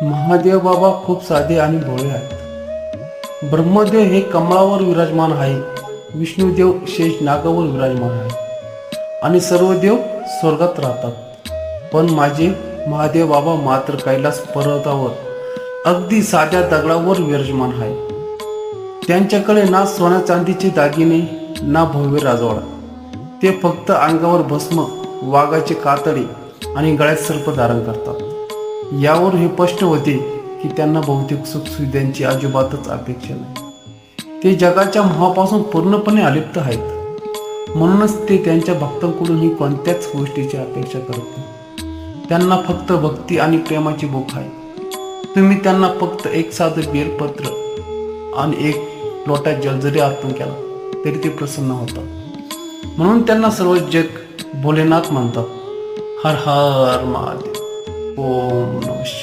महादेव बाबा खूप साधे आणि भोळे आहेत. ब्रह्मदेव हे कमळावर विराजमान आहे, विष्णुदेव शेष नागावर विराजमान आहे आणि सर्व देव स्वर्गात राहतात. पण माझे महादेव बाबा मात्र कैलास पर्वतावर अगदी साध्या दगडावर विराजमान आहे. त्यांच्याकडे ना सोन्या चांदीचे दागिने ना भव्य राजवाडा. ते फक्त अंगावर भस्म, वाघाचे कातडे आणि गळ्यात सर्प धारण करतात. यावर हे स्पष्ट होते की त्यांना भौतिक सुखसुविधांची अजिबातच अपेक्षा नाही. ते जगाच्या मोहापासून पूर्णपणे अलिप्त आहेत. म्हणूनच ते त्यांच्या भक्तांकडूनही कोणत्याच गोष्टीची अपेक्षा करत नाही. त्यांना फक्त भक्ती आणि प्रेमाची भूक आहे. तुम्ही त्यांना फक्त एक साधं बेलपत्र आणि एक लोटा जल जरी अर्पण केला तरी ते प्रसन्न होतात. म्हणून त्यांना सर्व जग भोलेनाथ म्हणतात. हर हर महादेव. ओम नमः शिवाय.